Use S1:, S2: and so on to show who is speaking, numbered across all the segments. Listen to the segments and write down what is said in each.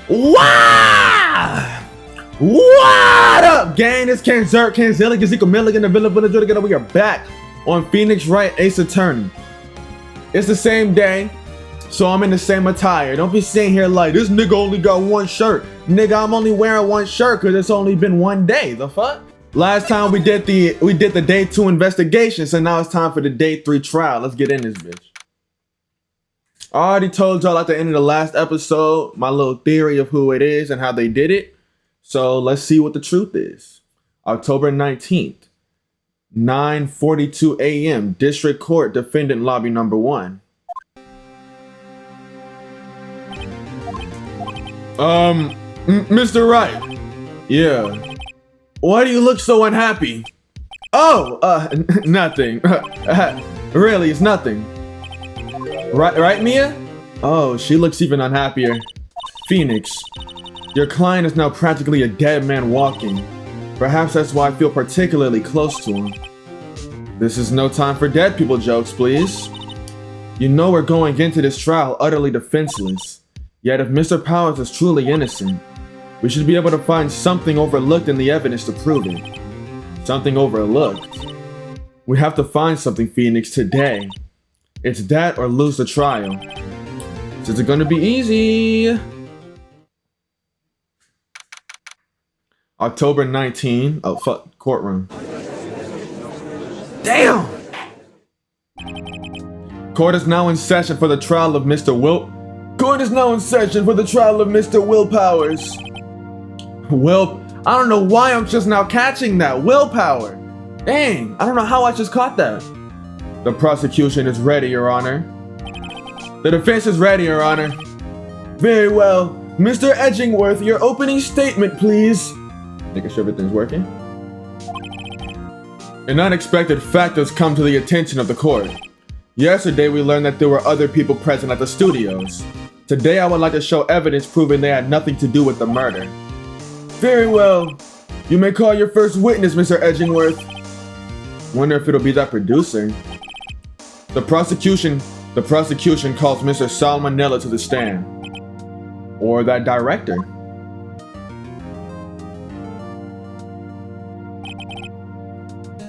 S1: What? What up, gang? It's KenZerk, Ezekiel Milligan, the villain together. We are back on Phoenix Wright Ace Attorney. It's the same day, so I'm in the same attire. Don't be sitting here like, this nigga only got one shirt. Nigga, I'm only wearing one shirt because it's only been one day. The fuck? Last time we did the day 2 investigation, so now it's time for the day 3 trial. Let's get in this bitch. I already told y'all at the end of the last episode my little theory of who it is and how they did it. So let's see what the truth is. October 19th, 9:42 a.m. District Court, Defendant Lobby Number 1. Mr. Wright. Yeah. Why do you look so unhappy? Oh, nothing. Really, it's nothing. Right, Mia? Oh, she looks even unhappier. Phoenix, your client is now practically a dead man walking. Perhaps that's why I feel particularly close to him. This is no time for dead people jokes, please. You know we're going into this trial utterly defenseless. Yet if Mr. Powers is truly innocent, we should be able to find something overlooked in the evidence to prove it. Something overlooked. We have to find something, Phoenix, today. It's that or lose the trial. Is it gonna be easy? October 19. Oh, fuck. Courtroom. Damn! Court is now in session for the trial of Mr. Court is now in session for the trial of Mr. Will Powers. I don't know why I'm just now catching that. Willpower. Dang, I don't know how I just caught that. The prosecution is ready, Your Honor. The defense is ready, Your Honor. Very well. Mr. Edgingworth, your opening statement, please. Making sure everything's working. An unexpected fact has come to the attention of the court. Yesterday, we learned that there were other people present at the studios. Today, I would like to show evidence proving they had nothing to do with the murder. Very well. You may call your first witness, Mr. Edgingworth. Wonder if it'll be that producer. The prosecution calls Mr. Salmonella to the stand. Or that director.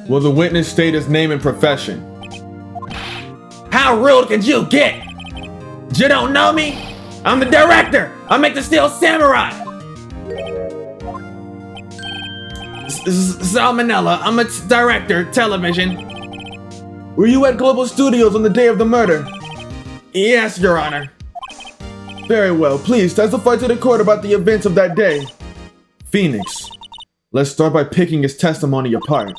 S1: Will the witness state his name and profession? How rude could you get? You don't know me? I'm the director. I make the Steel Samurai. Salmonella, I'm a director, television. Were you at Global Studios on the day of the murder? Yes, Your Honor. Very well, please testify to the court about the events of that day. Phoenix, let's start by picking his testimony apart.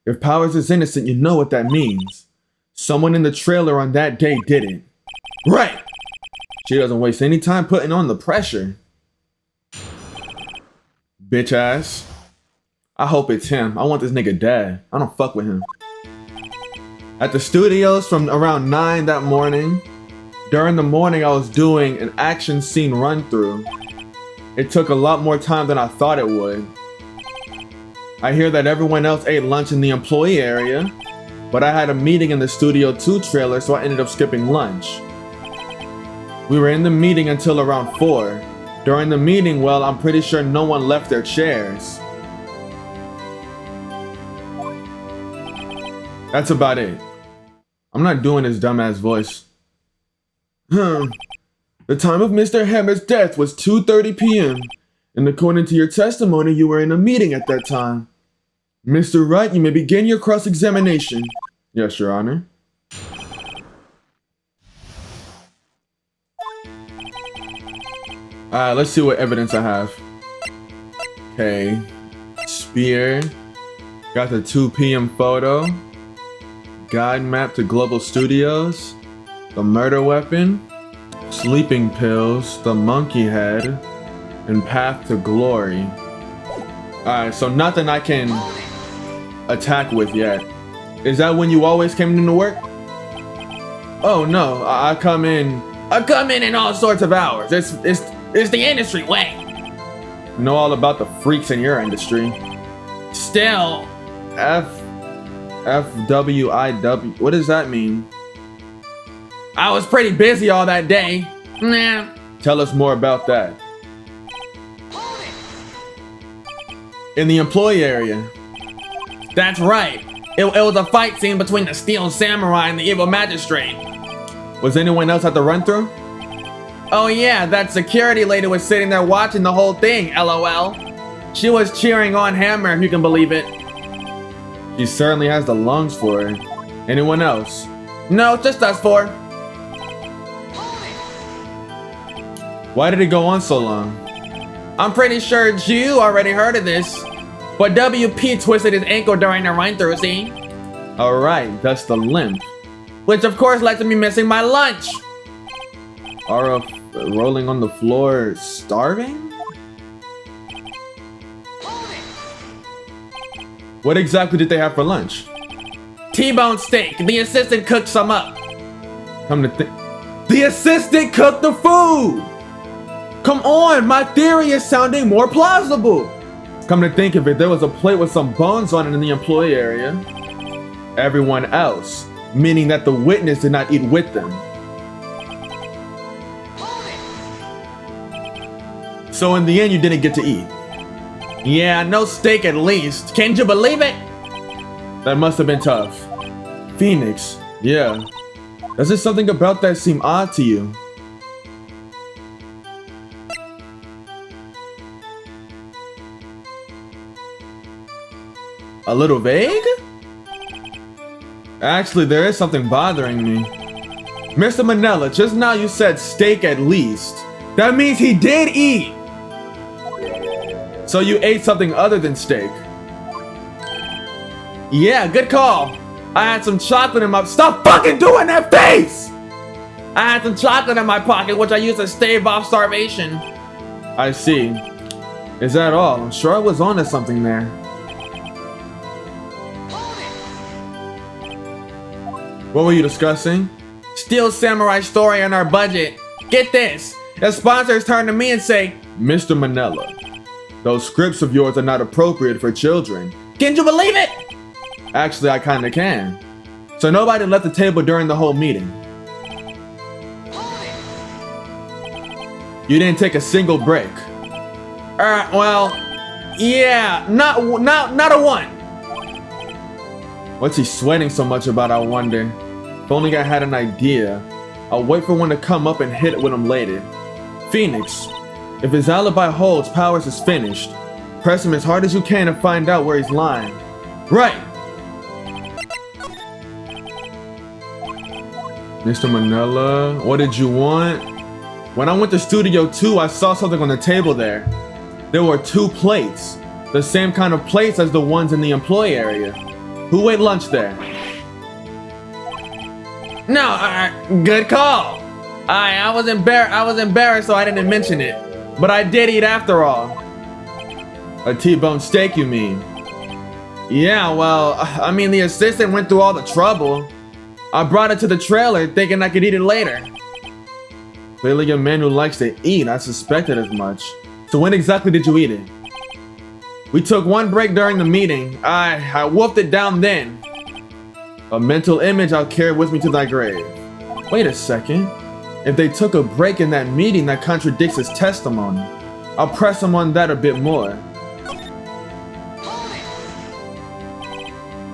S1: If Powers is innocent, you know what that means. Someone in the trailer on that day did it. Right! She doesn't waste any time putting on the pressure. Bitch ass. I hope it's him. I want this nigga dead. I don't fuck with him. At the studios from around 9 that morning. During the morning, I was doing an action scene run through. It took a lot more time than I thought it would. I hear that everyone else ate lunch in the employee area, but I had a meeting in the Studio 2 trailer, so I ended up skipping lunch. We were in the meeting until around 4. During the meeting, well, I'm pretty sure no one left their chairs. That's about it. I'm not doing his dumbass voice. The time of Mr. Hammer's death was 2:30 p.m. And according to your testimony, you were in a meeting at that time. Mr. Wright, you may begin your cross-examination. Yes, Your Honor. Let's see what evidence I have. Okay. Spear. Got the 2 p.m. photo. Guide map to Global Studios, the murder weapon, sleeping pills, the monkey head, and path to glory. Alright, so nothing I can attack with yet. Is that when you always came into work? Oh no, I come in all sorts of hours. It's the industry way. Know all about the freaks in your industry. Still, FWIW. What does that mean? I was pretty busy all that day. Nah. Tell us more about that. In the employee area.
S2: That's right. It was a fight scene between the Steel Samurai and the evil magistrate.
S1: Was anyone else at the run-through?
S2: Oh yeah, that security lady was sitting there watching the whole thing, LOL. She was cheering on Hammer, if you can believe it.
S1: She certainly has the lungs for it. Anyone else?
S2: No, just us four.
S1: Why did it go on so long?
S2: I'm pretty sure you already heard of this, but WP twisted his ankle during the run-through, see?
S1: Alright, that's the limp.
S2: Which of course led to me missing my lunch.
S1: Aura rolling on the floor, starving? What exactly did they have for lunch?
S2: T-bone steak. The assistant cooked some up.
S1: Come to think, the assistant cooked the food! Come on, my theory is sounding more plausible. Come to think of it, there was a plate with some bones on it in the employee area. Everyone else, meaning that the witness did not eat with them. So in the end, you didn't get to eat.
S2: Yeah, no steak at least. Can't you believe it?
S1: That must have been tough. Phoenix, yeah. Does there something about that seem odd to you? A little vague? Actually, there is something bothering me. Mr. Manila, just now you said steak at least. That means he did eat! So you ate something other than steak?
S2: Yeah, good call. I had some chocolate in my— Stop fucking doing that face! I had some chocolate in my pocket, which I used to stave off starvation.
S1: I see. Is that all? I'm sure I was onto something there. What were you discussing?
S2: Steel Samurai story on our budget. Get this. The sponsors turn to me and say,
S1: Mr. Manila, those scripts of yours are not appropriate for children.
S2: Can you believe it?
S1: Actually, I kinda can. So nobody left the table during the whole meeting. You didn't take a single break.
S2: Well, yeah, not a one.
S1: What's he sweating so much about, I wonder? If only I had an idea. I'll wait for one to come up and hit it with him later. Phoenix, if his alibi holds, Powers is finished. Press him as hard as you can to find out where he's lying. Right! Mr. Manila, what did you want? When I went to Studio 2, I saw something on the table there. There were 2 plates. The same kind of plates as the ones in the employee area. Who ate lunch there?
S2: No, good call. I was embarrassed, so I didn't mention it. But I did eat after all.
S1: A T-bone steak, you mean?
S2: Yeah, well, I mean, the assistant went through all the trouble. I brought it to the trailer thinking I could eat it later.
S1: Clearly a man who likes to eat, I suspected as much. So when exactly did you eat it?
S2: We took one break during the meeting. I wolfed it down then.
S1: A mental image I'll carry with me to thy grave. Wait a second. If they took a break in that meeting, that contradicts his testimony. I'll press him on that a bit more.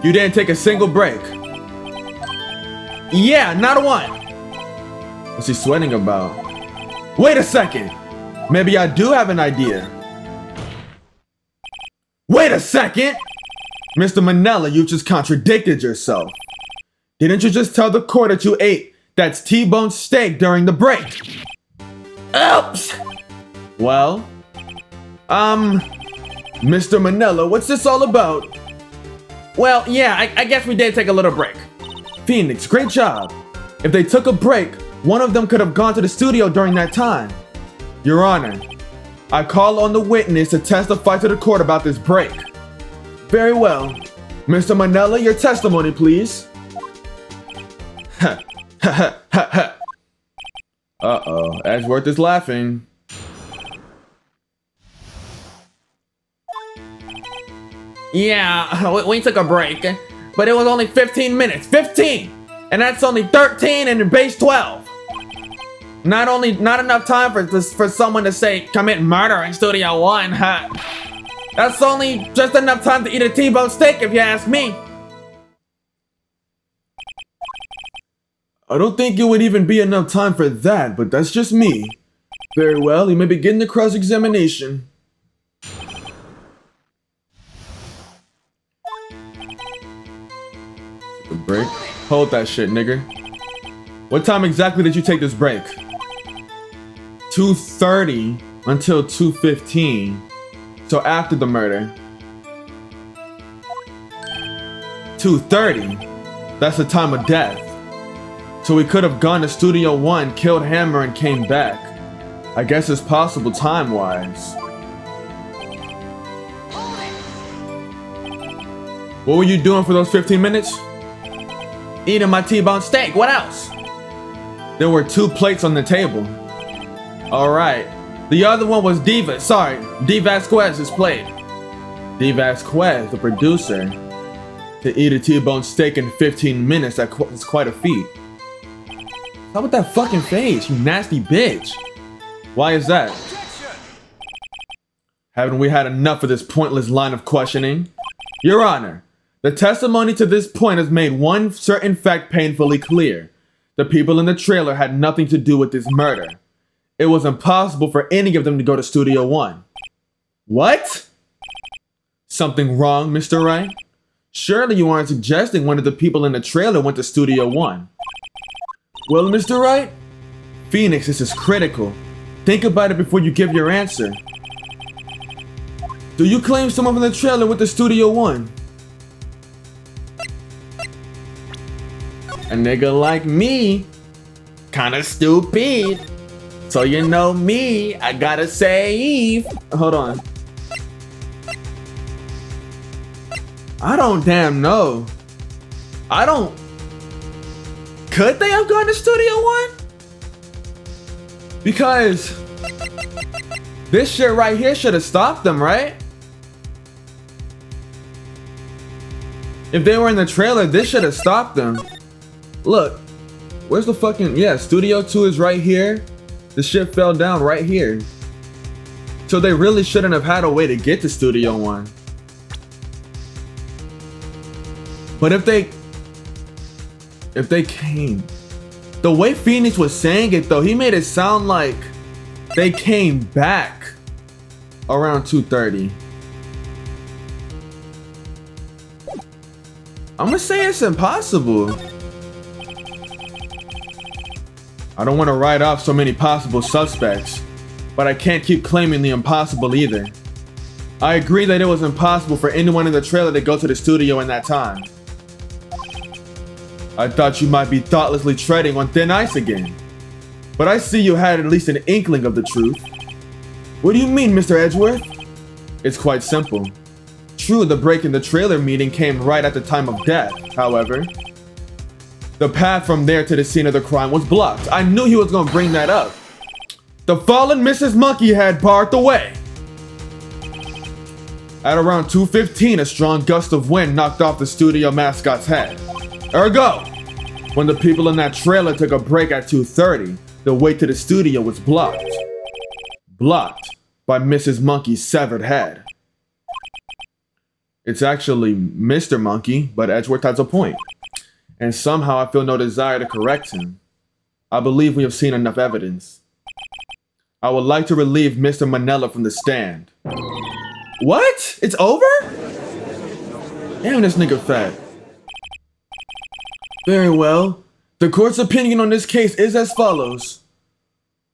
S1: You didn't take a single break?
S2: Yeah, not a one.
S1: What's he sweating about? Wait a second! Maybe I do have an idea. Wait a second! Mr. Manila, you just contradicted yourself. Didn't you just tell the court that you ate that T-bone steak during the break?
S2: Oops!
S1: Well, Mr. Manila, what's this all about?
S2: Well, yeah, I guess we did take a little break.
S1: Phoenix, great job. If they took a break, one of them could have gone to the studio during that time. Your Honor, I call on the witness to testify to the court about this break. Very well. Mr. Manila, your testimony, please. Uh-oh, Edgeworth is laughing.
S2: Yeah, we took a break, but it was only 15 minutes. 15! And that's only 13 in the base 12. Not enough time for someone to say commit murder in Studio 1, huh? That's only just enough time to eat a T-bone steak if you ask me.
S1: I don't think it would even be enough time for that, but that's just me. Very well, you may begin the cross-examination. The break? Hold that shit, nigger. What time exactly did you take this break? 2:30 until 2:15. So after the murder. 2:30? That's the time of death. So we could have gone to Studio 1, killed Hammer, and came back. I guess it's possible time-wise. What were you doing for those 15 minutes?
S2: Eating my T-bone steak. What else?
S1: There were 2 plates on the table.
S2: Alright. The other one was Diva. Sorry, D. Vasquez's plate.
S1: D. Vasquez, the producer. To eat a T-bone steak in 15 minutes, that's quite a feat.
S2: How about that fucking face, you nasty bitch?
S1: Why is that? Haven't we had enough of this pointless line of questioning? Your Honor, the testimony to this point has made one certain fact painfully clear. The people in the trailer had nothing to do with this murder. It was impossible for any of them to go to Studio 1. What? Something wrong, Mr. Wright? Surely you aren't suggesting one of the people in the trailer went to Studio 1. Well, Mr. Wright, Phoenix, this is critical. Think about it before you give your answer. Do you claim someone from the trailer went to Studio 1?
S2: A nigga like me, kinda stupid. So you know me, I gotta save.
S1: Hold on. I don't damn know. Could they have gone to Studio 1? Because this shit right here should have stopped them, right? If they were in the trailer, this should have stopped them. Look, where's the fucking, yeah, Studio 2 is right here. The shit fell down right here. So they really shouldn't have had a way to get to Studio 1. But if they came, the way Phoenix was saying it though, he made it sound like they came back around 2:30. I'm gonna say it's impossible. I don't want to write off so many possible suspects, but I can't keep claiming the impossible either. I agree that it was impossible for anyone in the trailer to go to the studio in that time. I thought you might be thoughtlessly treading on thin ice again, but I see you had at least an inkling of the truth. What do you mean, Mr. Edgeworth? It's quite simple. True, the break in the trailer meeting came right at the time of death, however. The path from there to the scene of the crime was blocked. I knew he was going to bring that up. The fallen Mrs. Monkeyhead barred the way. At around 2:15, a strong gust of wind knocked off the studio mascot's head. Ergo, when the people in that trailer took a break at 2:30, the way to the studio was blocked. Blocked by Mrs. Monkey's severed head. It's actually Mr. Monkey, but Edgeworth has a point. And somehow I feel no desire to correct him. I believe we have seen enough evidence. I would like to relieve Mr. Manella from the stand. What? It's over? Damn, this nigga fat. Very well. The court's opinion on this case is as follows.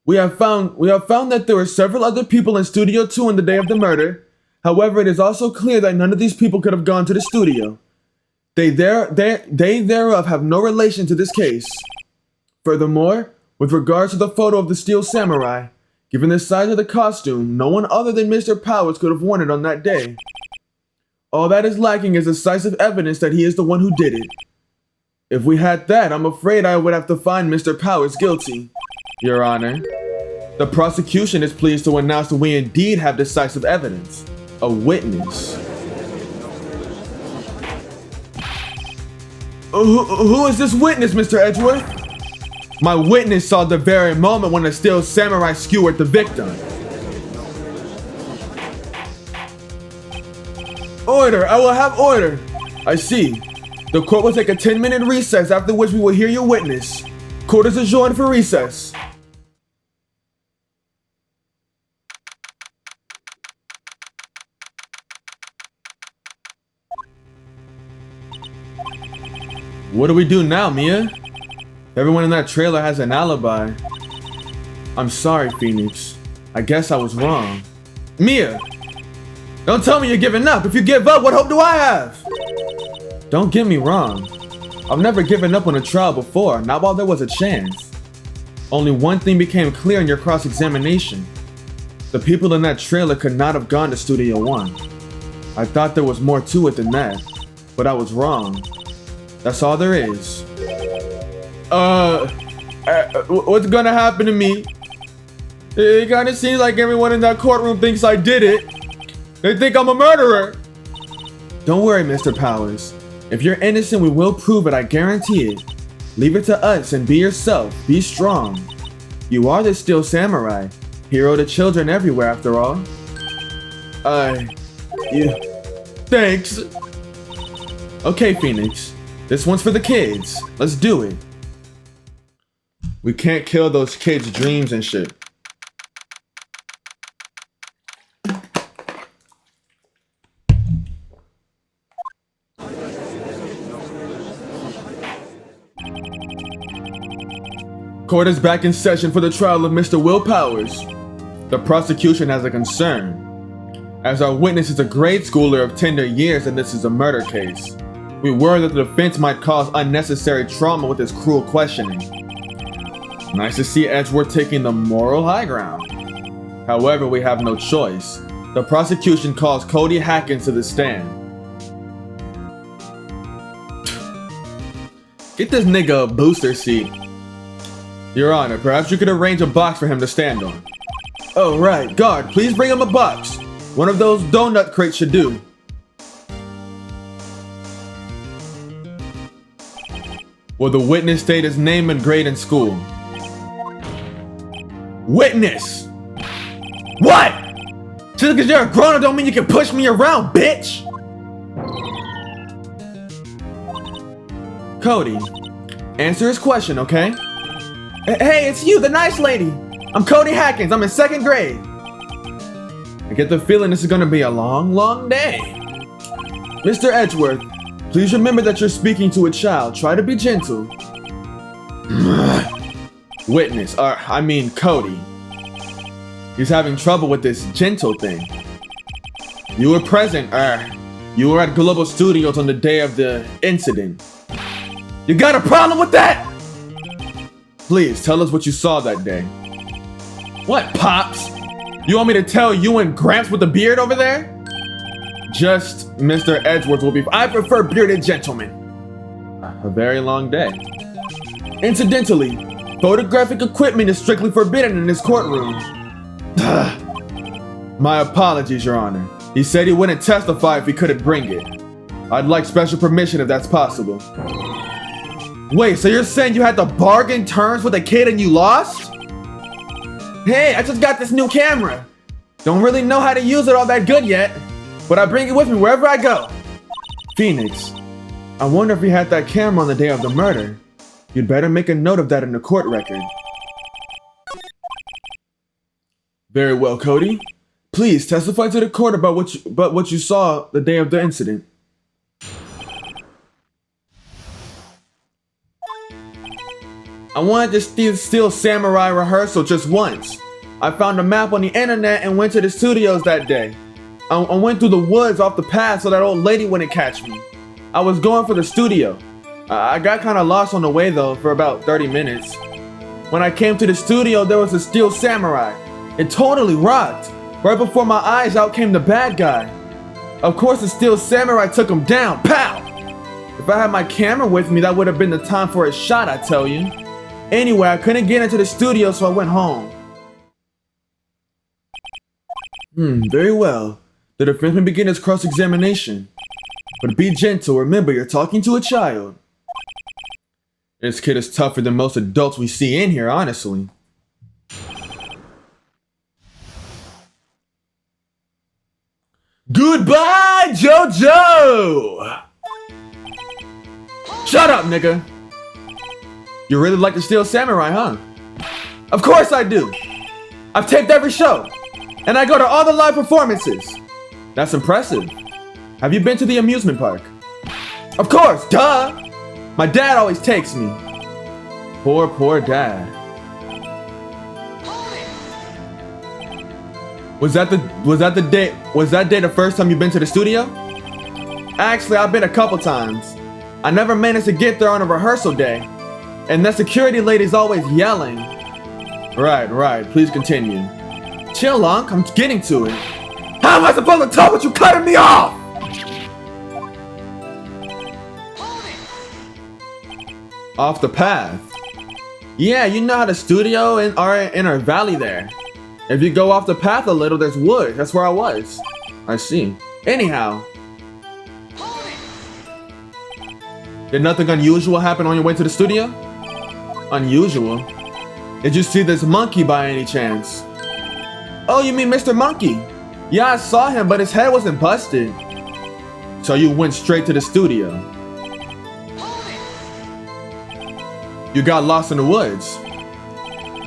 S1: We have found that there were several other people in Studio 2 on the day of the murder. However, it is also clear that none of these people could have gone to the studio. They thereof have no relation to this case. Furthermore, with regards to the photo of the Steel Samurai, given the size of the costume, no one other than Mr. Powers could have worn it on that day. All that is lacking is decisive evidence that he is the one who did it. If we had that, I'm afraid I would have to find Mr. Powers guilty, Your Honor. The prosecution is pleased to announce that we indeed have decisive evidence. A witness. Who is this witness, Mr. Edgeworth? My witness saw the very moment when the Steel Samurai skewered the victim. Order, I will have order. I see. The court will take a 10-minute recess, after which we will hear your witness. Court is adjourned for recess. What do we do now, Mia? Everyone in that trailer has an alibi. I'm sorry, Phoenix. I guess I was wrong. Mia! Don't tell me you're giving up. If you give up, what hope do I have? Don't get me wrong. I've never given up on a trial before, not while there was a chance. Only one thing became clear in your cross-examination. The people in that trailer could not have gone to Studio One. I thought there was more to it than that, but I was wrong. That's all there is. What's gonna happen to me? It kinda seems like everyone in that courtroom thinks I did it. They think I'm a murderer. Don't worry, Mr. Powers. If you're innocent, we will prove it, I guarantee it. Leave it to us and be yourself. Be strong. You are the Steel Samurai, hero to children everywhere after all. Thanks. Okay, Phoenix. This one's for the kids. Let's do it. We can't kill those kids' dreams and shit. Court is back in session for the trial of Mr. Will Powers. The prosecution has a concern, as our witness is a grade schooler of tender years and this is a murder case. We worry that the defense might cause unnecessary trauma with his cruel questioning. Nice to see Edgeworth taking the moral high ground. However, we have no choice. The prosecution calls Cody Hackins to the stand. Get this nigga a booster seat. Your Honor, perhaps you could arrange a box for him to stand on. Oh, right. Guard, please bring him a box. One of those donut crates should do. Will the witness state his name and grade in school? Witness! What? Just because you're a grown-up don't mean you can push me around, bitch! Cody, answer his question, okay? Hey, it's you, the nice lady. I'm Cody Hackins. I'm in 2nd grade. I get the feeling this is gonna be a long, long day. Mr. Edgeworth, please remember that you're speaking to a child. Try to be gentle. Witness, Cody. He's having trouble with this gentle thing. You were present, you were at Global Studios on the day of the incident. You got a problem with that? Please, tell us what you saw that day. What, Pops? You want me to tell you and Gramps with the beard over there? Just Mr. Edgeworth will be... I prefer bearded gentlemen. A very long day. Incidentally, photographic equipment is strictly forbidden in this courtroom. My apologies, Your Honor. He said he wouldn't testify if he couldn't bring it. I'd like special permission if that's possible. Wait, so you're saying you had to bargain terms with a kid and you lost? Hey, I just got this new camera. Don't really know how to use it all that good yet, but I bring it with me wherever I go. Phoenix, I wonder if he had that camera on the day of the murder. You'd better make a note of that in the court record. Very well, Cody. Please testify to the court about what you saw the day of the incident. I wanted to steal Samurai rehearsal just once. I found a map on the internet and went to the studios that day. I went through the woods off the path so that old lady wouldn't catch me. I was going for the studio. I got kind of lost on the way though for about 30 minutes. When I came to the studio, there was a Steel Samurai. It totally rocked. Right before my eyes, out came the bad guy. Of course, the Steel Samurai took him down. Pow! If I had my camera with me, that would have been the time for a shot, I tell you. Anyway, I couldn't get into the studio, so I went home. Very well. The defense may begin its cross-examination. But be gentle, remember you're talking to a child. This kid is tougher than most adults we see in here, honestly. Goodbye, JoJo! Shut up, nigga. You really like the Steel Samurai, huh? Of course I do. I've taped every show, and I go to all the live performances. That's impressive. Have you been to the amusement park? Of course, duh. My dad always takes me. Poor dad. Was that day the first time you've been to the studio? Actually, I've been a couple times. I never managed to get there on a rehearsal day, and the security lady's always yelling. Right, please continue. Chill, Lunk, I'm getting to it. How am I supposed to talk with you cutting me off? Off the path. Yeah, you know how the studio in our valley there. If you go off the path a little, there's wood. That's where I was. I see. Anyhow. Did nothing unusual happen on your way to the studio? Unusual? Did you see this monkey by any chance? Oh, you mean Mr. Monkey? Yeah, I saw him, but his head wasn't busted. So you went straight to the studio. You got lost in the woods.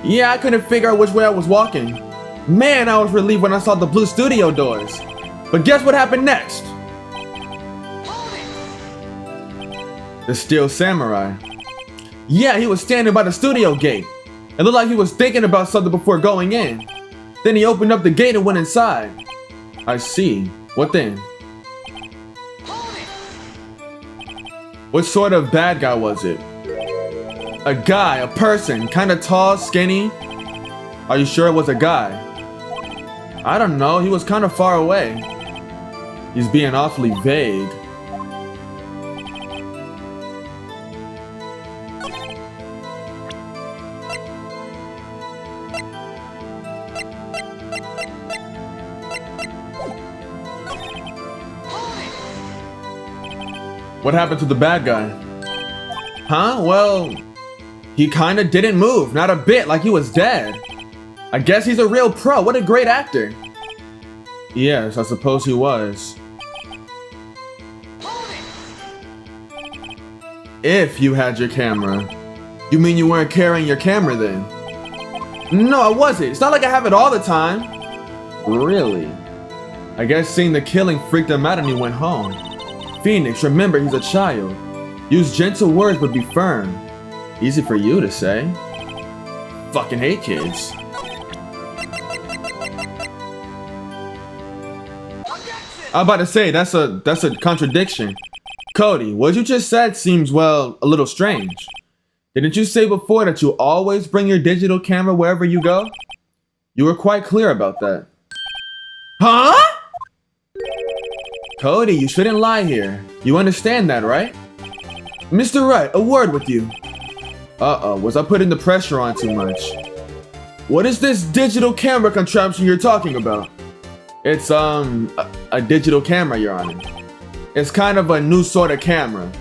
S1: Yeah, I couldn't figure out which way I was walking. Man, I was relieved when I saw the blue studio doors. But guess what happened next? The Steel Samurai. Yeah, he was standing by the studio gate. It looked like he was thinking about something before going in. Then he opened up the gate and went inside. I see. What then? What sort of bad guy was it? A guy, a person, kinda tall, skinny. Are you sure it was a guy? I don't know, he was kinda far away. He's being awfully vague. What happened to the bad guy? Huh? Well, he kinda didn't move, not a bit, like he was dead. I guess he's a real pro. What a great actor. Yes, I suppose he was. If you had your camera. You mean you weren't carrying your camera then? No, I wasn't. It's not like I have it all the time. Really? I guess seeing the killing freaked him out and he went home. Phoenix, remember he's a child. Use gentle words but be firm. Easy for you to say. Fucking hate kids. I'm about to say, that's a contradiction. Cody, what you just said seems, well, a little strange. Didn't you say before that you always bring your digital camera wherever you go? You were quite clear about that. Huh? Cody, you shouldn't lie here. You understand that, right? Mr. Wright, a word with you. Uh-oh, was I putting the pressure on too much? What is this digital camera contraption you're talking about? It's, a digital camera, Your Honor. It's kind of a new sort of camera.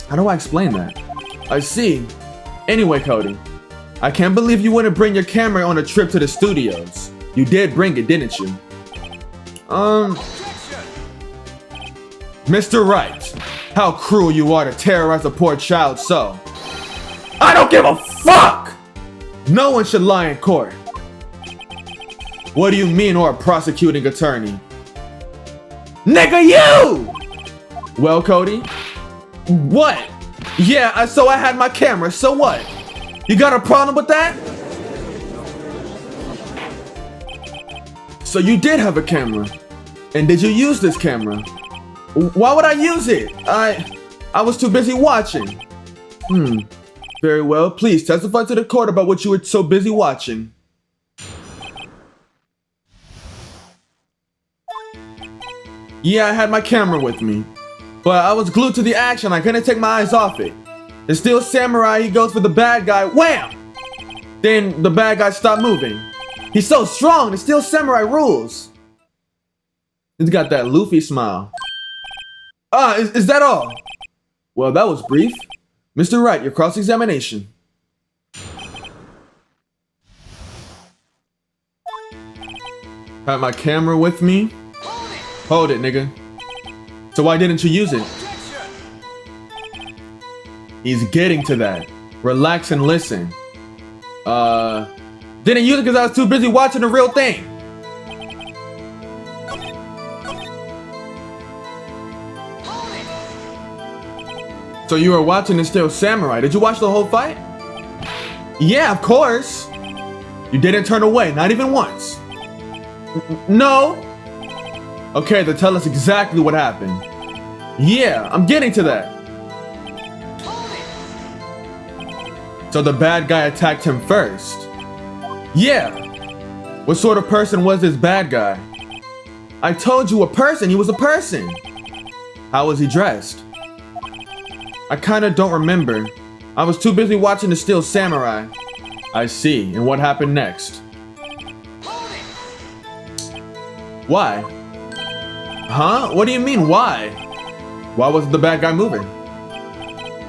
S1: How do I explain that? I see. Anyway, Cody, I can't believe you wouldn't bring your camera on a trip to the studios. You did bring it, didn't you? Mr. Wright, how cruel you are to terrorize a poor child so. I don't give a fuck! No one should lie in court. What do you mean, or a prosecuting attorney? Nigga, you! Well, Cody? What? Yeah, so I had my camera, so what? You got a problem with that? So you did have a camera. And did you use this camera? Why would I use it? I was too busy watching. Very well, please testify to the court about what you were so busy watching. Yeah, I had my camera with me, but I was glued to the action. I couldn't take my eyes off it. The Steel Samurai, he goes for the bad guy, wham! Then the bad guy stopped moving. He's so strong, the Steel Samurai rules. He's got that Luffy smile. Is that all? Well, that was brief. Mr. Wright, your cross-examination. Have my camera with me. Hold it, nigga. So why didn't you use it? He's getting to that. Relax and listen. Didn't use it because I was too busy watching the real thing. So you were watching the Steel Samurai. Did you watch the whole fight? Yeah, of course. You didn't turn away, not even once. No. Okay, then tell us exactly what happened. Yeah, I'm getting to that. So the bad guy attacked him first. Yeah. What sort of person was this bad guy? I told you, a person. He was a person. How was he dressed? I kinda don't remember. I was too busy watching the Steel Samurai. I see. And what happened next? Why? Huh? What do you mean, why? Why wasn't the bad guy moving?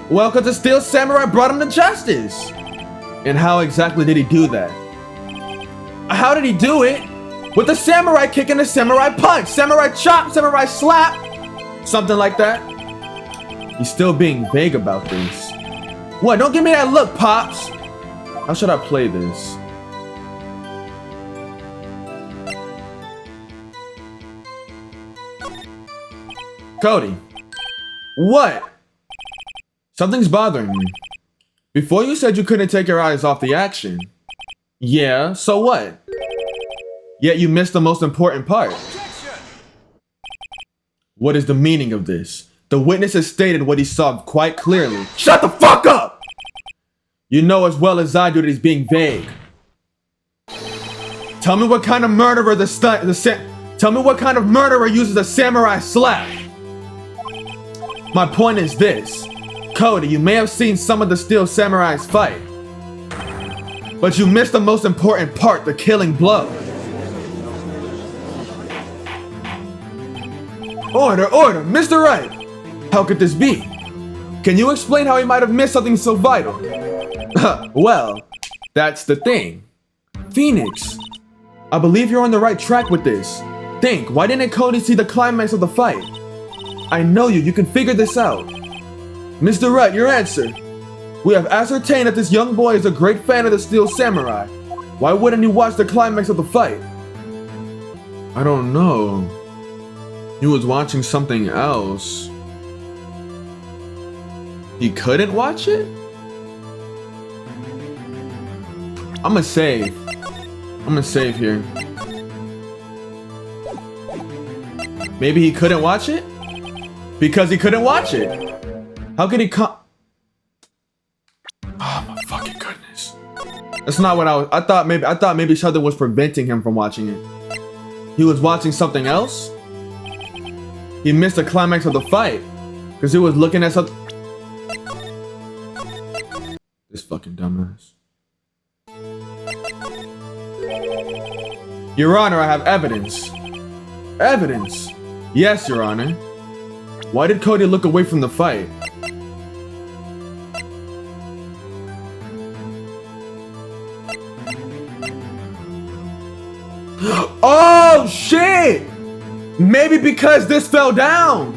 S1: Well, because the Steel Samurai brought him to justice. And how exactly did he do that? How did he do it? With the samurai kick and the samurai punch, samurai chop, samurai slap, something like that. He's still being vague about this. What? Don't give me that look, Pops. How should I play this? Cody. What? Something's bothering me. Before you said you couldn't take your eyes off the action. Yeah, so what? Yet you missed the most important part. What is the meaning of this? The witness has stated what he saw quite clearly. Shut the fuck up! You know as well as I do that he's being vague. Tell me what kind of murderer tell me what kind of murderer uses a samurai slap. My point is this. Cody, you may have seen some of the Steel Samurai's fight, but you missed the most important part, the killing blow. Order, order, Mr. Wright! How could this be? Can you explain how he might have missed something so vital? Well, that's the thing. Phoenix, I believe you're on the right track with this. Think, why didn't Cody see the climax of the fight? I know you can figure this out. Mr. Wright, your answer. We have ascertained that this young boy is a great fan of the Steel Samurai. Why wouldn't he watch the climax of the fight? I don't know. He was watching something else. He couldn't watch it? I'ma save. I'ma save here. Maybe he couldn't watch it? Because he couldn't watch it. How could he come? Oh my fucking goodness. That's not what I thought maybe something was preventing him from watching it. He was watching something else? He missed the climax of the fight. Because he was looking at something. This fucking dumbass. Your Honor, I have evidence. Evidence? Yes, Your Honor. Why did Cody look away from the fight? Oh shit! Maybe because this fell down.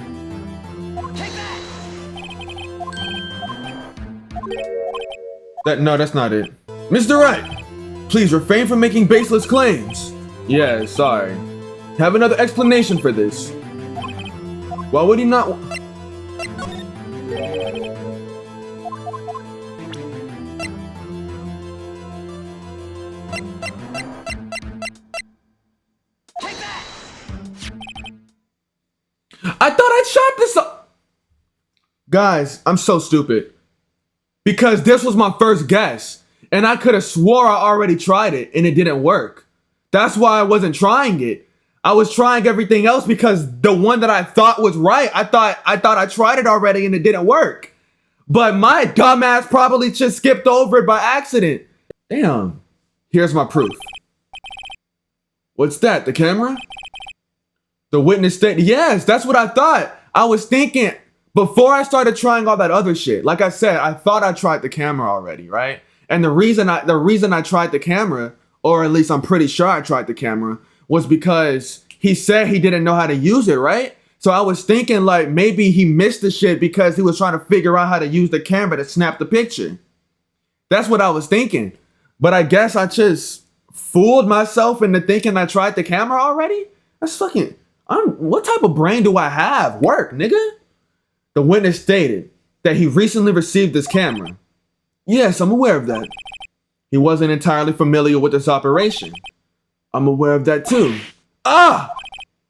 S1: No, that's not it. Mr. Wright, please refrain from making baseless claims. Yeah, sorry. Have another explanation for this. Why would he not? I thought I shot this up. Guys, I'm so stupid. Because this was my first guess. And I could have swore I already tried it and it didn't work. That's why I wasn't trying it. I was trying everything else because the one that I thought was right, I thought I tried it already and it didn't work. But my dumbass probably just skipped over it by accident. Damn. Here's my proof. What's that, the camera? The witness stated, yes, that's what I thought. I was thinking before I started trying all that other shit. Like I said, I thought I tried the camera already, right? And the reason I tried the camera, or at least I'm pretty sure I tried the camera, was because he said he didn't know how to use it, right? So I was thinking like maybe he missed the shit because he was trying to figure out how to use the camera to snap the picture. That's what I was thinking. But I guess I just fooled myself into thinking I tried the camera already? That's fucking, what type of brain do I have? Work, nigga. The witness stated that he recently received this camera. Yes, I'm aware of that. He wasn't entirely familiar with this operation. I'm aware of that too. Ah!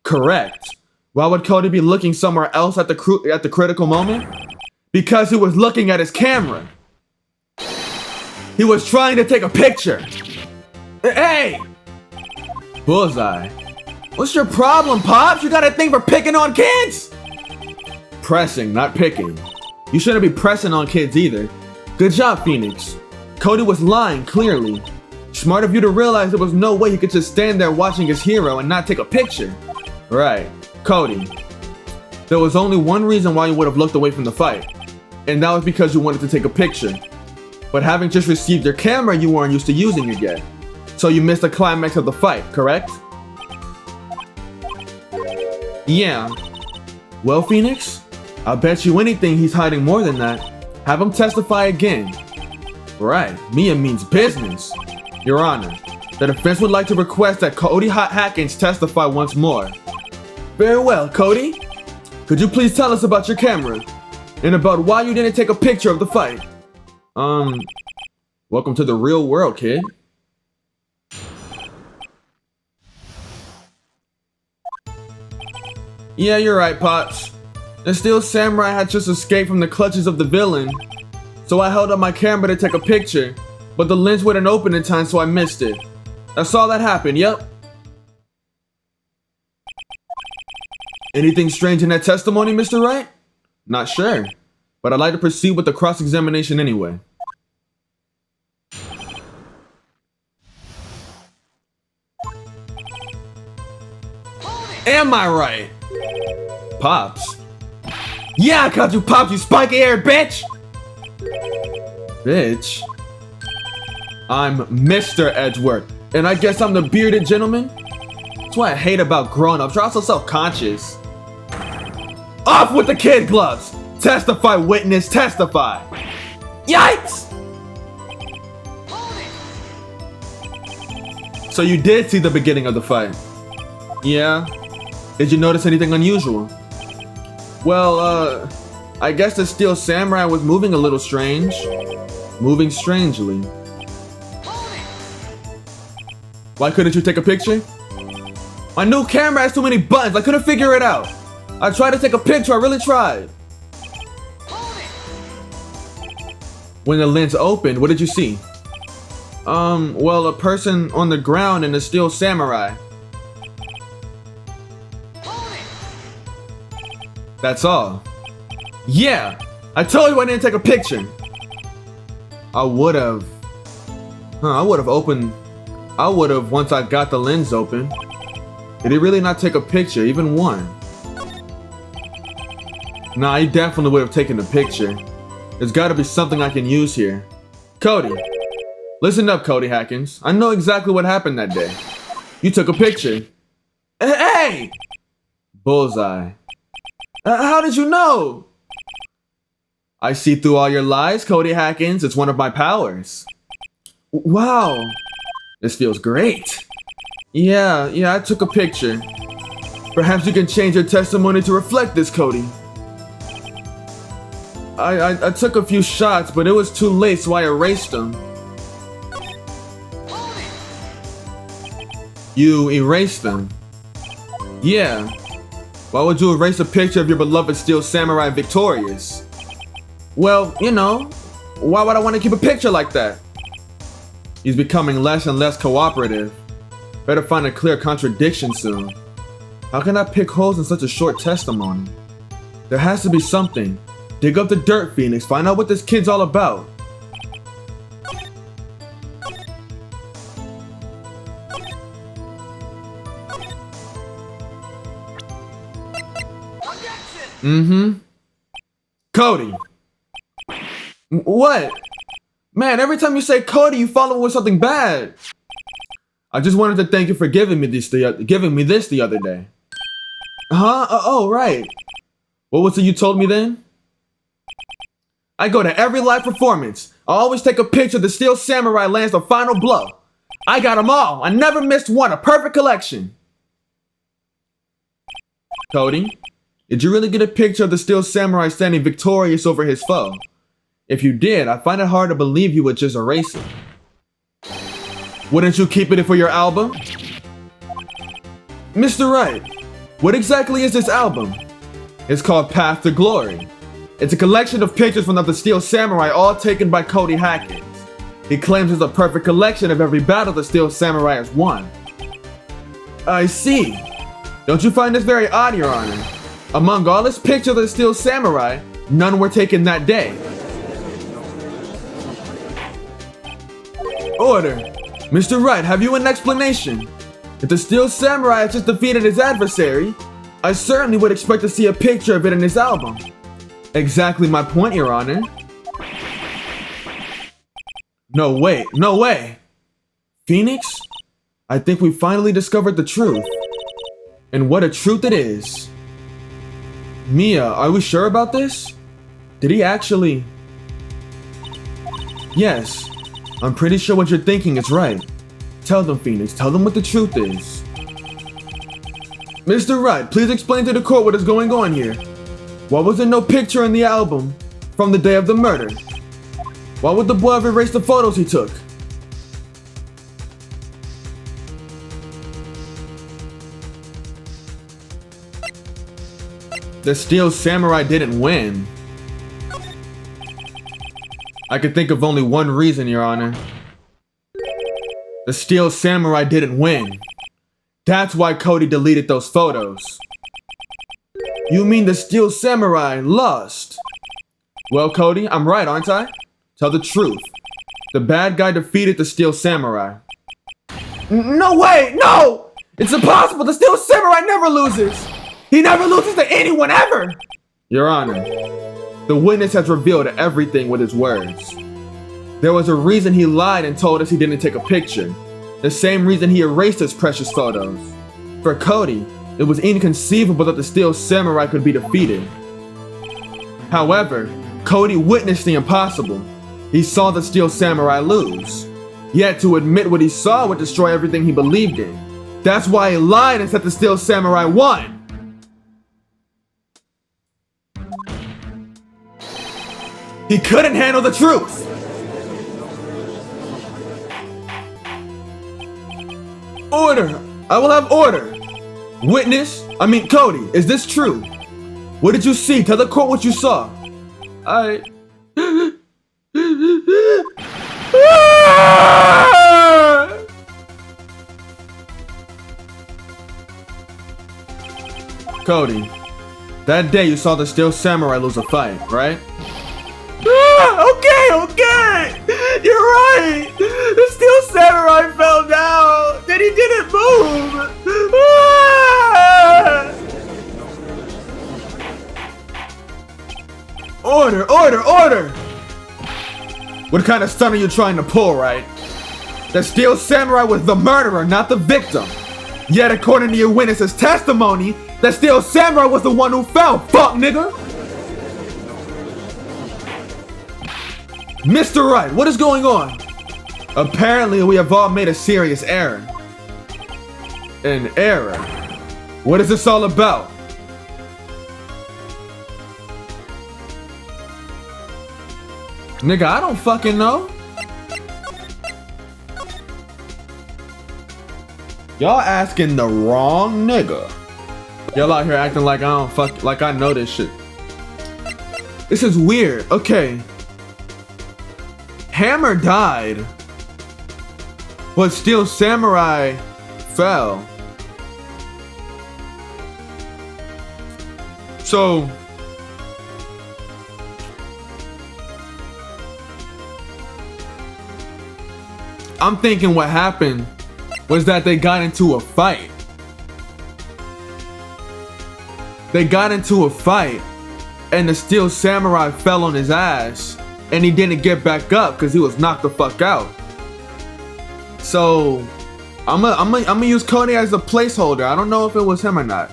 S1: Correct. Why would Cody be looking somewhere else at the critical moment? Because he was looking at his camera. He was trying to take a picture. Hey! Bullseye. What's your problem, Pops? You got a thing for picking on kids? Pressing, not picking. You shouldn't be pressing on kids either. Good job, Phoenix. Cody was lying, clearly. Smart of you to realize there was no way he could just stand there watching his hero and not take a picture. Right. Cody. There was only one reason why you would have looked away from the fight. And that was because you wanted to take a picture. But having just received your camera, you weren't used to using it yet. So you missed the climax of the fight, correct? Yeah. Well, Phoenix, I'll bet you anything he's hiding more than that. Have him testify again. Right, Mia means business. Your Honor, the defense would like to request that Cody Hackins testify once more. Very well, Cody. Could you please tell us about your camera? And about why you didn't take a picture of the fight? Welcome to the real world, kid. Yeah, you're right, Pops. The Steel Samurai had just escaped from the clutches of the villain. So I held up my camera to take a picture, but the lens wouldn't open in time, so I missed it. That's all that happened, yep. Anything strange in that testimony, Mr. Wright? Not sure, but I'd like to proceed with the cross-examination anyway. Am I right? Pops. Yeah, I called you Pops, you spiky-haired bitch! Bitch? I'm Mr. Edgeworth, and I guess I'm the bearded gentleman? That's what I hate about grown-ups, you're also self-conscious. Off with the kid gloves! Testify, witness, testify! Yikes! So you did see the beginning of the fight? Yeah? Did you notice anything unusual? Well, I guess the Steel Samurai was moving a little strange. Moving strangely. Why couldn't you take a picture? My new camera has too many buttons, I couldn't figure it out. I tried to take a picture, I really tried. When the lens opened, what did you see? Well, a person on the ground and a Steel Samurai. That's all. Yeah, I told you I didn't take a picture. I would have once I got the lens open. Did he really not take a picture, even one? Nah, he definitely would have taken a picture. There's gotta be something I can use here. Cody. Listen up, Cody Hackins. I know exactly what happened that day. You took a picture. Hey! Bullseye. How did you know? I see through all your lies, Cody Hackins. It's one of my powers. Wow. This feels great. Yeah, I took a picture. Perhaps you can change your testimony to reflect this, Cody. I took a few shots, but it was too late, so I erased them. You erased them? Yeah. Why would you erase a picture of your beloved Steel Samurai victorious? Well, you know, why would I want to keep a picture like that? He's becoming less and less cooperative. Better find a clear contradiction soon. How can I pick holes in such a short testimony? There has to be something. Dig up the dirt, Phoenix. Find out what this kid's all about. Cody. What? Man, every time you say Cody, you follow with something bad. I just wanted to thank you for giving me this the other day. Huh? Oh, right. What was it you told me then? I go to every live performance. I always take a picture of the Steel Samurai lands the final blow. I got them all. I never missed one. A perfect collection. Cody, did you really get a picture of the Steel Samurai standing victorious over his foe? If you did, I find it hard to believe you would just erase it. Wouldn't you keep it for your album? Mr. Wright, what exactly is this album? It's called Path to Glory. It's a collection of pictures from the Steel Samurai, all taken by Cody Hackett. He claims it's a perfect collection of every battle the Steel Samurai has won. I see. Don't you find this very odd, Your Honor? Among all his pictures of the Steel Samurai, none were taken that day. Order. Mr. Wright, have you an explanation? If the Steel Samurai has just defeated his adversary, I certainly would expect to see a picture of it in his album. Exactly my point, Your Honor. No, wait, no way! Phoenix? I think we finally discovered the truth. And what a truth it is. Mia, are we sure about this? Did he actually... Yes, I'm pretty sure what you're thinking is right. Tell them, Phoenix, tell them what the truth is. Mr. Wright, please explain to the court what is going on here. Why was there no picture in the album from the day of the murder? Why would the boy have erased the photos he took? The Steel Samurai didn't win. I could think of only one reason, Your Honor. The Steel Samurai didn't win. That's why Cody deleted those photos. You mean the Steel Samurai lost? Well, Cody, I'm right, aren't I? Tell the truth. The bad guy defeated the Steel Samurai. No way! No! It's impossible! The Steel Samurai never loses! He never loses to anyone ever! Your Honor, the witness has revealed everything with his words. There was a reason he lied and told us he didn't take a picture. The same reason he erased his precious photos. For Cody, it was inconceivable that the Steel Samurai could be defeated. However, Cody witnessed the impossible. He saw the Steel Samurai lose. Yet to admit what he saw would destroy everything he believed in. That's why he lied and said the Steel Samurai won. He couldn't handle the truth. Order! I will have order! Witness, Cody, is this true? What did you see? Tell the court what you saw. Cody, that day you saw the Steel Samurai lose a fight, right? Okay! You're right! The Steel Samurai fell down! Then he didn't move! Order! What kind of stunt are you trying to pull, right? The Steel Samurai was the murderer, not the victim. Yet according to your witness's testimony, the Steel Samurai was the one who fell, fuck nigga! Mr. Wright, what is going on? Apparently, we have all made a serious error. An error? What is this all about? Nigga, I don't fucking know. Y'all asking the wrong nigga. Y'all out here acting like like I know this shit. This is weird. Okay. Hammer died, but Steel Samurai fell. So I'm thinking what happened was that they got into a fight. They got into a fight and the Steel Samurai fell on his ass. And he didn't get back up because he was knocked the fuck out. So, I'm gonna use Cody as a placeholder. I don't know if it was him or not.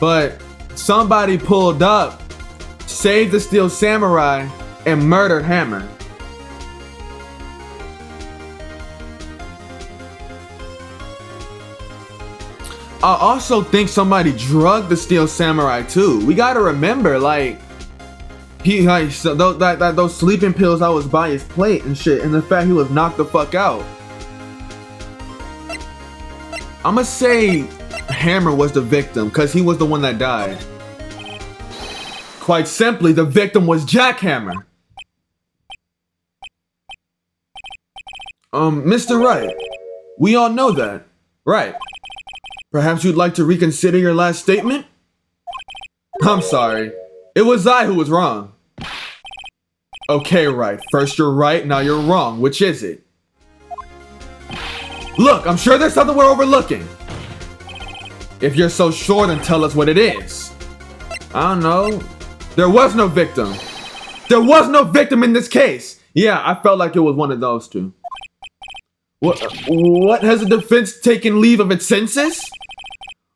S1: But somebody pulled up, saved the Steel Samurai, and murdered Hammer. I also think somebody drugged the Steel Samurai too. We gotta remember, like, those sleeping pills that was by his plate and shit, and the fact he was knocked the fuck out. I'ma say Hammer was the victim, cause he was the one that died. Quite simply, the victim was Jackhammer. Mr. Wright, we all know that, right? Perhaps you'd like to reconsider your last statement? I'm sorry. It was I who was wrong. Okay, Wright. First you're right, now you're wrong. Which is it? Look, I'm sure there's something we're overlooking. If you're so sure, then tell us what it is. I don't know. There was no victim. There was no victim in this case. Yeah, I felt like it was one of those two. What has the defense taken leave of its senses?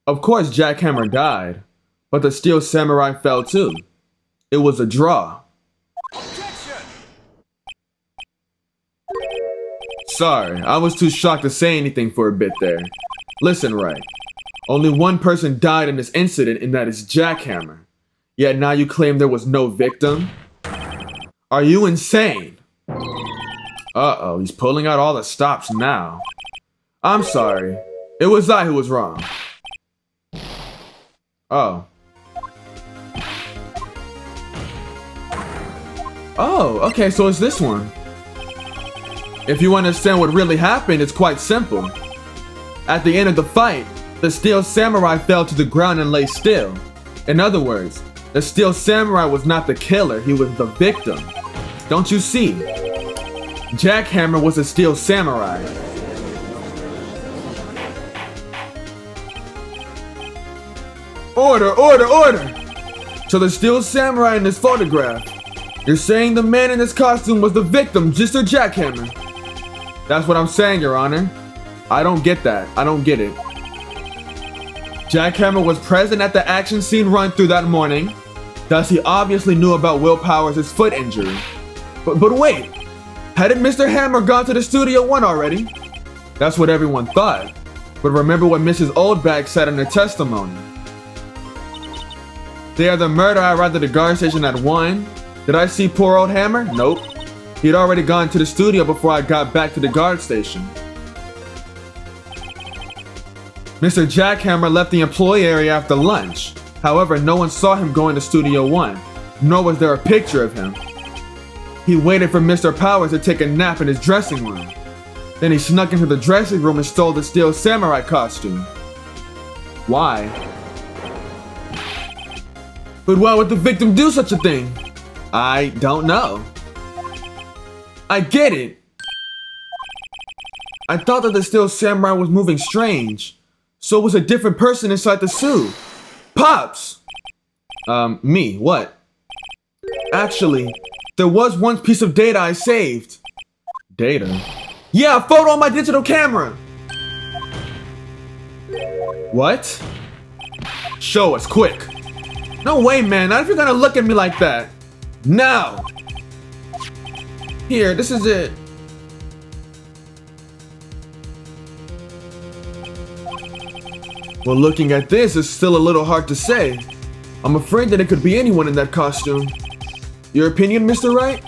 S1: Of course, Jackhammer died, but the Steel Samurai fell too. It was a draw. Objection! Sorry, I was too shocked to say anything for a bit there. Listen, Wright. Only one person died in this incident, and that is Jackhammer. Yet now you claim there was no victim? Are you insane? Uh-oh, he's pulling out all the stops now. I'm sorry. It was I who was wrong. Oh. Oh, okay, so it's this one. If you understand what really happened, it's quite simple. At the end of the fight, the Steel Samurai fell to the ground and lay still. In other words, the Steel Samurai was not the killer, he was the victim. Don't you see? Jackhammer was a Steel Samurai. Order, order, order! So the Steel Samurai in this photograph, you're saying the man in this costume was the victim, Mr. Jackhammer? That's what I'm saying, Your Honor. I don't get that. I don't get it. Jackhammer was present at the action scene run through that morning, thus he obviously knew about Will Powers' foot injury. But wait, hadn't Mr. Hammer gone to the Studio One already? That's what everyone thought. But remember what Mrs. Oldbag said in her testimony. Day of the murder, I arrived at the guard station at 1. Did I see poor old Hammer? Nope. He'd already gone to the studio before I got back to the guard station. Mr. Jackhammer left the employee area after lunch. However, no one saw him going to Studio One, nor was there a picture of him. He waited for Mr. Powers to take a nap in his dressing room. Then he snuck into the dressing room and stole the Steel Samurai costume. Why? But why would the victim do such a thing? I don't know. I get it. I thought that the Steel Samurai was moving strange. So it was a different person inside the suit. Pops! Me, what? Actually, there was one piece of data I saved. Data? Yeah, a photo on my digital camera! What? Show us, quick! No way, man, not if you're gonna look at me like that. Now! Here, this is it. Well, looking at this, it's still a little hard to say. I'm afraid that it could be anyone in that costume. Your opinion, Mr. Wright?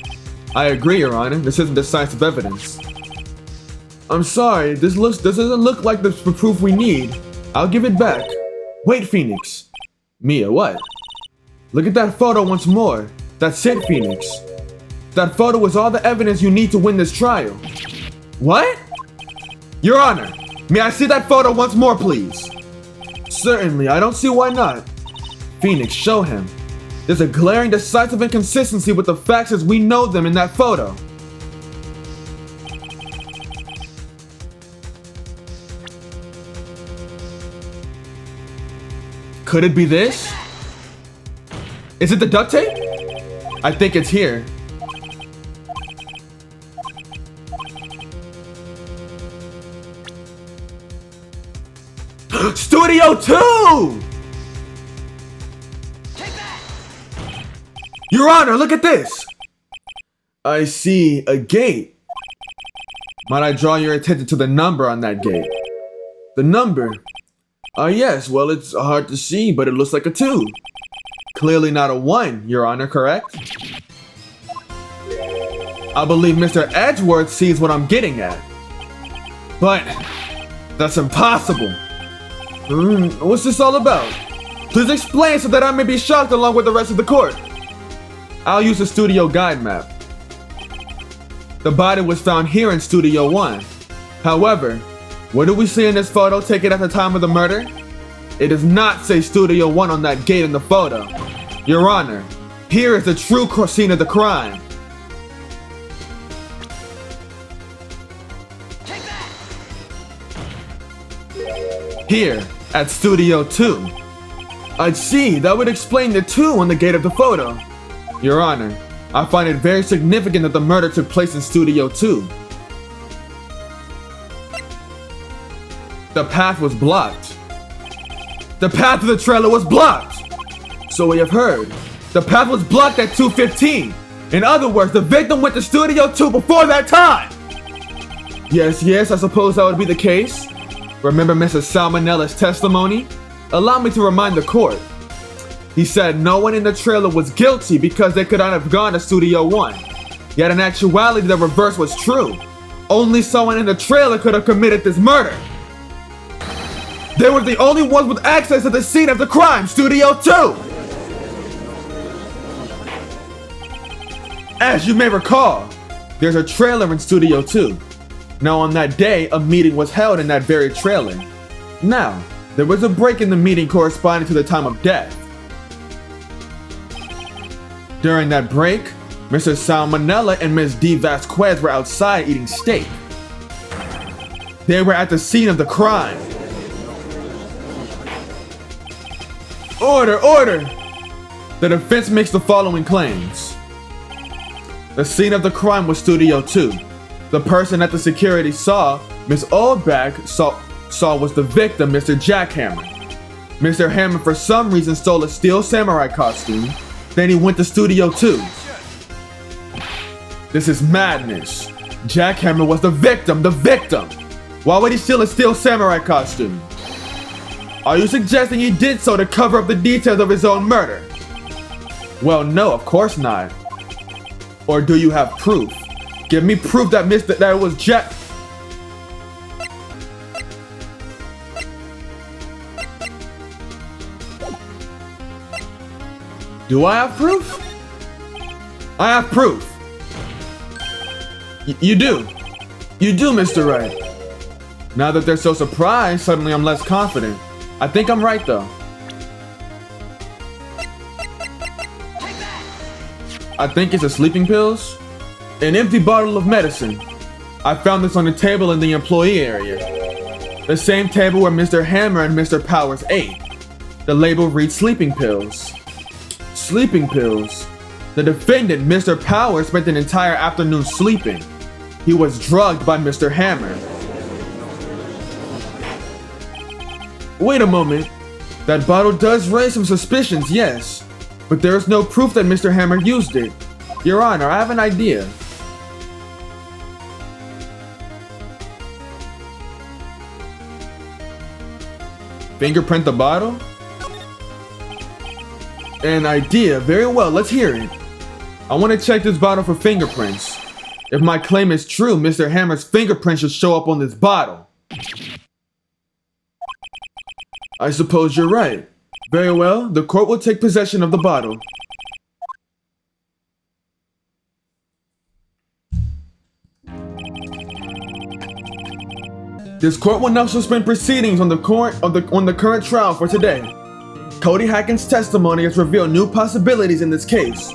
S1: I agree, Your Honor. This isn't decisive evidence. I'm sorry, this doesn't look like the proof we need. I'll give it back. Wait, Phoenix. Mia, what? Look at that photo once more. That's it, Phoenix. That photo is all the evidence you need to win this trial. What? Your Honor, may I see that photo once more, please? Certainly, I don't see why not. Phoenix, show him. There's a glaring decisive inconsistency with the facts as we know them in that photo. Could it be this? Is it the duct tape? I think it's here. Studio 2! Your Honor, look at this! I see a gate. Might I draw your attention to the number on that gate? The number? Yes, well, it's hard to see, but it looks like a 2. Clearly not a 1, Your Honor, correct? I believe Mr. Edgeworth sees what I'm getting at. But that's impossible. What's this all about? Please explain so that I may be shocked along with the rest of the court. I'll use the studio guide map. The body was found here in Studio 1. However, what do we see in this photo taken at the time of the murder? It does not say Studio 1 on that gate in the photo. Your Honor, here is the true scene of the crime. Here, at Studio 2. I see, that would explain the 2 on the gate of the photo. Your Honor, I find it very significant that the murder took place in Studio 2. The path was blocked. The path to the trailer was blocked! So we have heard. The path was blocked at 2:15. In other words, the victim went to Studio 2 before that time! Yes, I suppose that would be the case. Remember Mrs. Salmonella's testimony? Allow me to remind the court. He said no one in the trailer was guilty because they could not have gone to Studio 1. Yet in actuality, the reverse was true. Only someone in the trailer could have committed this murder. They were the only ones with access to the scene of the crime, Studio 2! As you may recall, there's a trailer in Studio 2. Now on that day, a meeting was held in that very trailer. Now, there was a break in the meeting corresponding to the time of death. During that break, Mr. Salmonella and Ms. D. Vasquez were outside eating steak. They were at the scene of the crime. Order! The defense makes the following claims. The scene of the crime was Studio 2. The person that the security saw, Miss Oldback, saw was the victim, Mr. Jackhammer. Mr. Hammer for some reason stole a steel samurai costume, then he went to Studio 2. This is madness. Jackhammer was the victim! Why would he steal a steel samurai costume? Are you suggesting he did so to cover up the details of his own murder? Well, no, of course not. Or do you have proof? Give me proof that that it was Jack. Do I have proof? I have proof. You do. You do, Mr. Wright. Now that they're so surprised, suddenly I'm less confident. I think I'm right though. I think it's the sleeping pills. An empty bottle of medicine. I found this on the table in the employee area. The same table where Mr. Hammer and Mr. Powers ate. The label reads sleeping pills. Sleeping pills. The defendant, Mr. Powers, spent an entire afternoon sleeping. He was drugged by Mr. Hammer. Wait a moment. That bottle does raise some suspicions, yes. But there is no proof that Mr. Hammer used it. Your Honor, I have an idea. Fingerprint the bottle? An idea. Very well, let's hear it. I want to check this bottle for fingerprints. If my claim is true, Mr. Hammer's fingerprint should show up on this bottle. I suppose you're right. Very well, the court will take possession of the bottle. This court will now suspend proceedings on the current trial for today. Cody Hacken's testimony has revealed new possibilities in this case.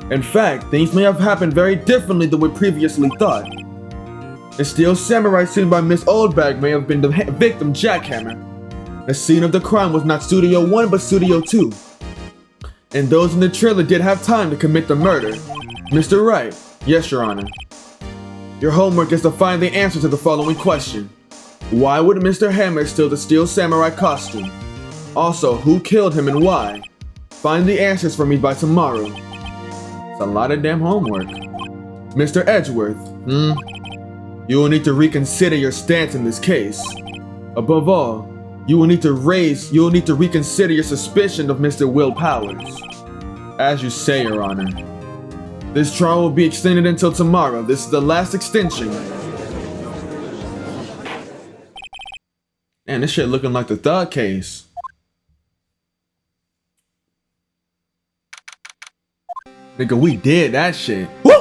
S1: In fact, things may have happened very differently than we previously thought. The steel samurai seen by Miss Oldbag may have been the victim, Jackhammer. The scene of the crime was not Studio 1 but Studio 2. And those in the trailer did have time to commit the murder. Mr. Wright. Yes, Your Honor. Your homework is to find the answer to the following question. Why would Mr. Hammer steal the steel samurai costume? Also, who killed him and why? Find the answers for me by tomorrow. It's a lot of damn homework. Mr. Edgeworth, you will need to reconsider your stance in this case. Above all, you will need to reconsider your suspicion of Mr. Will Powers. As you say, Your Honor. This trial will be extended until tomorrow. This is the last extension. Man, this shit looking like the thug case. Nigga, we did that shit. Woo!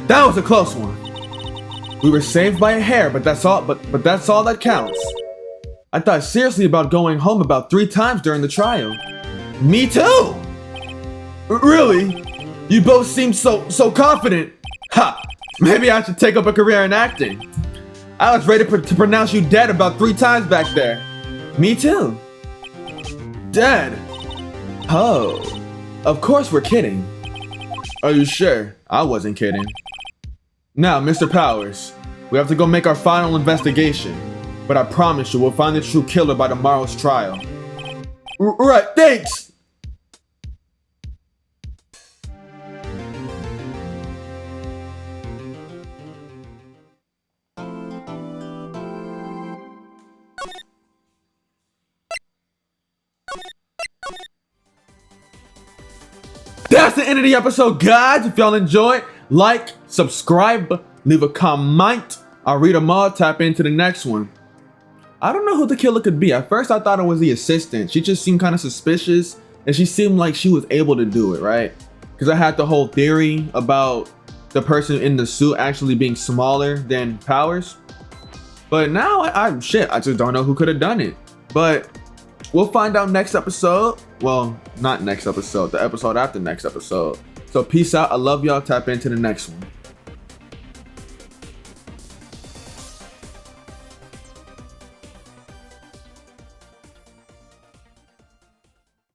S1: That was a close one. We were saved by a hair, but that's all that counts. I thought seriously about going home about 3 times during the trial. Me too! Really? You both seem so confident. Ha! Maybe I should take up a career in acting. I was ready to pronounce you dead about 3 times back there. Me too. Dead? Oh. Of course we're kidding. Are you sure? I wasn't kidding. Now, Mr. Powers, we have to go make our final investigation. But I promise you, we'll find the true killer by tomorrow's trial. Right, thanks! That's the end of the episode, guys. If y'all enjoyed, like, subscribe, leave a comment. I'll read them all, tap into the next one. I don't know who the killer could be. At first, I thought it was the assistant. She just seemed kind of suspicious, and she seemed like she was able to do it, right? Because I had the whole theory about the person in the suit actually being smaller than Powers. But now, I just don't know who could have done it. But we'll find out next episode. Well, not next episode, the episode after next episode. So peace out. I love y'all. Tap into the next one.